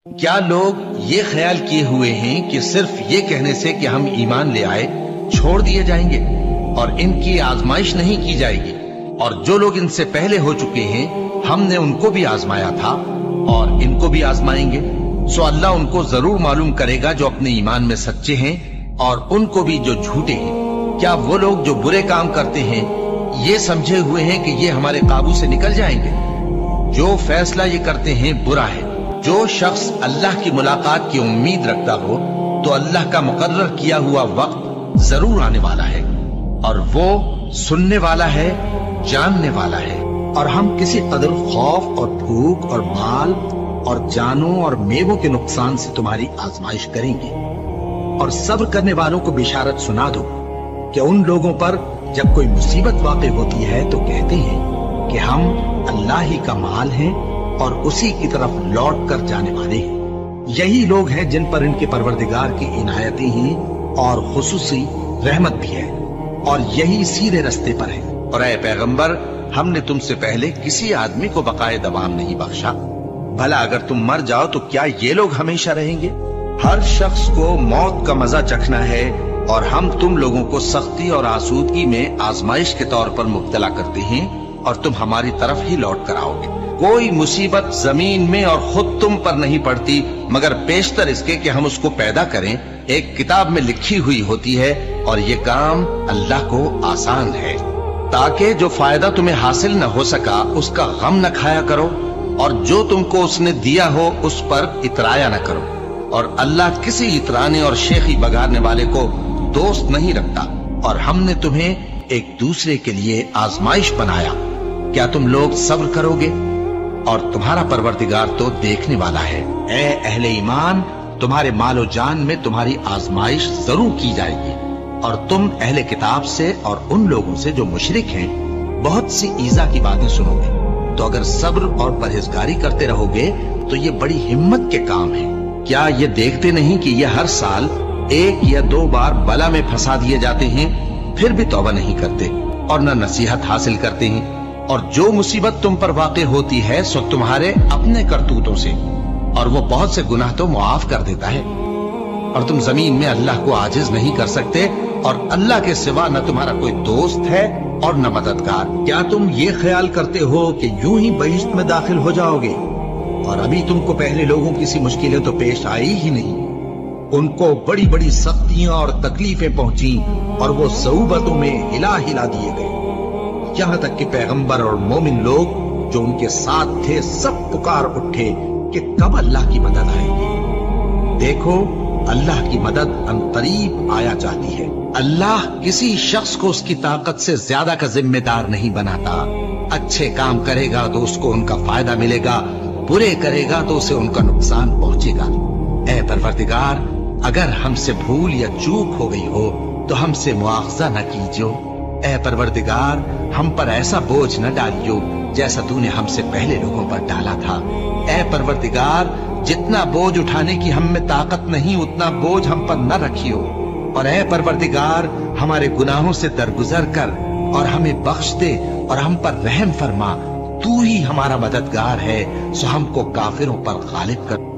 क्या लोग ये ख्याल किए हुए हैं कि सिर्फ ये कहने से कि हम ईमान ले आए छोड़ दिए जाएंगे और इनकी आजमाइश नहीं की जाएगी? और जो लोग इनसे पहले हो चुके हैं हमने उनको भी आजमाया था और इनको भी आजमाएंगे। सो अल्लाह उनको जरूर मालूम करेगा जो अपने ईमान में सच्चे हैं और उनको भी जो झूठे हैं। क्या वो लोग जो बुरे काम करते हैं ये समझे हुए हैं कि ये हमारे काबू से निकल जाएंगे? जो फैसला ये करते हैं बुरा है। जो शख्स अल्लाह की मुलाकात की उम्मीद रखता हो तो अल्लाह का मुकर्रर किया हुआ वक्त जरूर आने वाला है और वो सुनने वाला है, जानने वाला है। और हम किसी कदर खौफ और भूख और माल और जानों और मेवों के नुकसान से तुम्हारी आजमाइश करेंगे। और सब्र करने वालों को बिशारत सुना दो कि उन लोगों पर जब कोई मुसीबत वाक़ई होती है तो कहते हैं कि हम अल्लाह ही का माल हैं और उसी की तरफ लौट कर जाने वाले हैं। यही लोग हैं जिन पर इनके परवरदिगार की इनायतें हैं और खुसूसी रहमत भी है और यही सीधे रास्ते पर है। और ऐ पैगंबर, हमने तुमसे पहले किसी आदमी को बकाए दवाम नहीं बख्शा। भला अगर तुम मर जाओ तो क्या ये लोग हमेशा रहेंगे? हर शख्स को मौत का मजा चखना है और हम तुम लोगों को सख्ती और आसूदगी में आजमाइश के तौर पर मुब्तला करते हैं और तुम हमारी तरफ ही लौट कर आओगे। कोई मुसीबत जमीन में और खुद तुम पर नहीं पड़ती मगर पेशतर इसके कि हम उसको पैदा करें एक किताब में लिखी हुई होती है और ये काम अल्लाह को आसान है, ताकि जो फायदा तुम्हें हासिल न हो सका उसका गम न खाया करो और जो तुमको उसने दिया हो उस पर इतराया न करो। और अल्लाह किसी इतराने और शेखी बगाड़ने वाले को दोस्त नहीं रखता। और हमने तुम्हें एक दूसरे के लिए आजमाइश बनाया, क्या तुम लोग सब्र करोगे? और तुम्हारा परवरदिगार तो देखने वाला है। ए अहले ईमान, तुम्हारे मालो जान में तुम्हारी आजमाइश जरूर की जाएगी और तुम अहले किताब से और उन लोगों से जो मुशरिक हैं बहुत सी ईजा की बातें सुनोगे। तो अगर सब्र और परहेजगारी करते रहोगे तो ये बड़ी हिम्मत के काम है। क्या ये देखते नहीं कि ये हर साल 1 या 2 बार बला में फंसा दिए जाते हैं, फिर भी तौबा नहीं करते और न नसीहत हासिल करते हैं। और जो मुसीबत तुम पर वाक़ई होती है सो तुम्हारे अपने करतूतों से, और वो बहुत से गुनाह तो मुआफ कर देता है। और तुम जमीन में अल्लाह को आजिज नहीं कर सकते और अल्लाह के सिवा न तुम्हारा कोई दोस्त है और न मददगार। क्या तुम ये ख्याल करते हो कि यूं ही बहिश्त में दाखिल हो जाओगे और अभी तुमको पहले लोगों की सी मुश्किलें तो पेश आई ही नहीं? उनको बड़ी बड़ी सख्तियां और तकलीफें पहुंची और वो सऊबतों में हिला हिला दिए गए। यहाँ तक कि पैगंबर और मोमिन लोग जो उनके साथ थे सब पुकार उठे कि कब अल्लाह की मदद आएगी। देखो, अल्लाह की मदद अनकरीब आया चाहती है। अल्लाह किसी शख्स को उसकी ताकत से ज्यादा का जिम्मेदार नहीं बनाता। अच्छे काम करेगा तो उसको उनका फायदा मिलेगा, बुरे करेगा तो उसे उनका नुकसान पहुंचेगा। ऐ परवरदिगार, अगर हमसे भूल या चूक हो गई हो तो हमसे मुआवजा न कीजियो। ऐ परवरदिगार, हम पर ऐसा बोझ न डालियो जैसा तूने हमसे पहले लोगों पर डाला था। ऐ परवरदिगार, जितना बोझ उठाने की हम में ताकत नहीं उतना बोझ हम पर न रखियो। और ऐ परवरदिगार, हमारे गुनाहों से दरगुजर कर और हमें बख्श दे और हम पर रहम फरमा। तू ही हमारा मददगार है, सो हमको काफिरों पर गालिब कर।